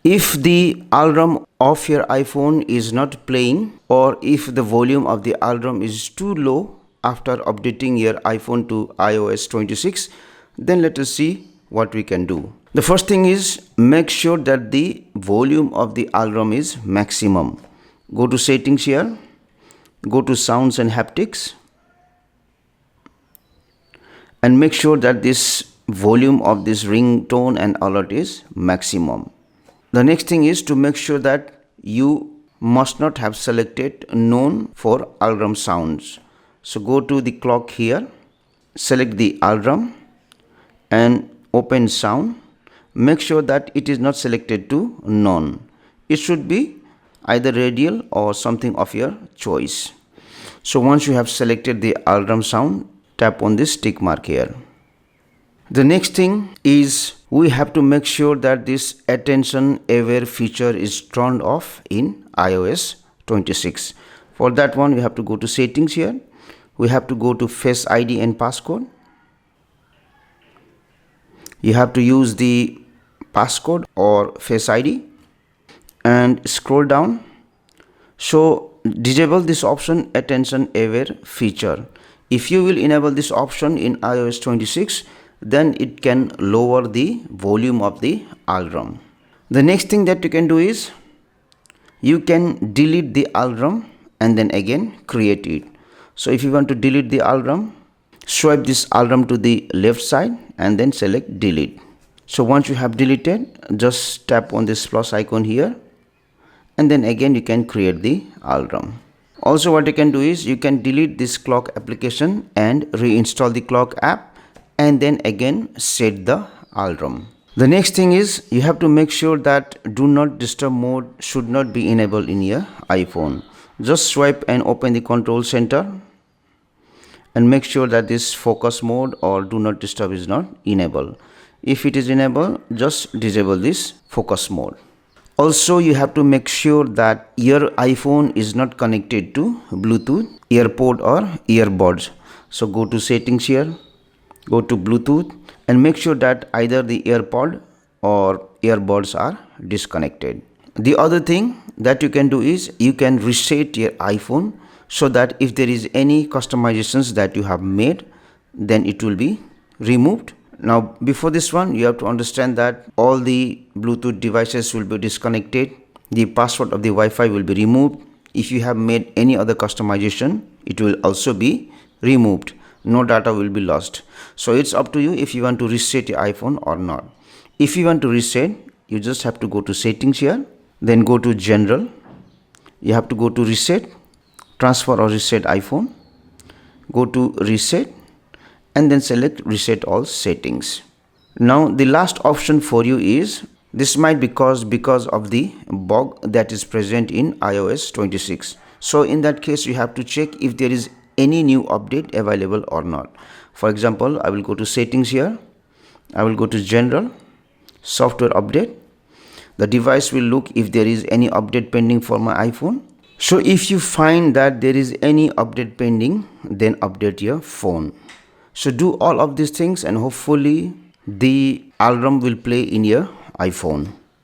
If the alarm of your iPhone is not playing, or if the volume of the alarm is too low after updating your iPhone to iOS 26, then let us see what we can do. The first thing is, make sure that the volume of the alarm is maximum. Go to settings here, go to sounds and haptics, and make sure that this volume of this ringtone and alert is maximum. The next thing is to make sure that you must not have selected known for alarm sounds. So go to the clock here, select the alarm and open sound. Make sure that it is not selected to known. It should be either radial or something of your choice. So once you have selected the alarm sound, tap on this tick mark here. The next thing is we have to make sure that this attention aware feature is turned off in iOS 26. For that one, we have to go to settings here. We have to go to Face ID and passcode. You have to use the passcode or Face ID and scroll down. So disable this option, attention aware feature. If you will enable this option in iOS 26, then it can lower the volume of the alarm. The next thing that you can do is you can delete the alarm and then again create it. So if you want to delete the alarm, swipe this alarm to the left side and then select delete. So once you have deleted, just tap on this plus icon here and then again you can create the alarm. Also what you can do is you can delete this clock application and reinstall the clock app and then again set the alarm. The next thing is you have to make sure that do not disturb mode should not be enabled in your iPhone. Just swipe and open the control center and make sure that this focus mode or do not disturb is not enabled. If it is enabled, just disable this focus mode. Also, you have to make sure that your iPhone is not connected to Bluetooth, AirPod or earbuds. So go to settings here, go to Bluetooth and make sure that either the AirPod or earbuds are disconnected. The other thing that you can do is you can reset your iPhone so that if there is any customizations that you have made, then it will be removed. Now before this one, you have to understand that all the Bluetooth devices will be disconnected. The password of the Wi-Fi will be removed. If you have made any other customization, it will also be removed. No data will be lost. So it's up to you if you want to reset your iPhone or not. If you want to reset, you just have to go to settings here, then go to general. You have to go to reset, transfer or reset iPhone, go to reset and then select reset all settings. Now the last option for you is, this might be caused because of the bug that is present in iOS 26. So in that case you have to check if there is any new update available or not. For example, I will go to settings here, I will go to general, software update. The device will look if there is any update pending for my iPhone. So if you find that there is any update pending, then update your phone. So do all of these things and hopefully the alarm will play in your iPhone.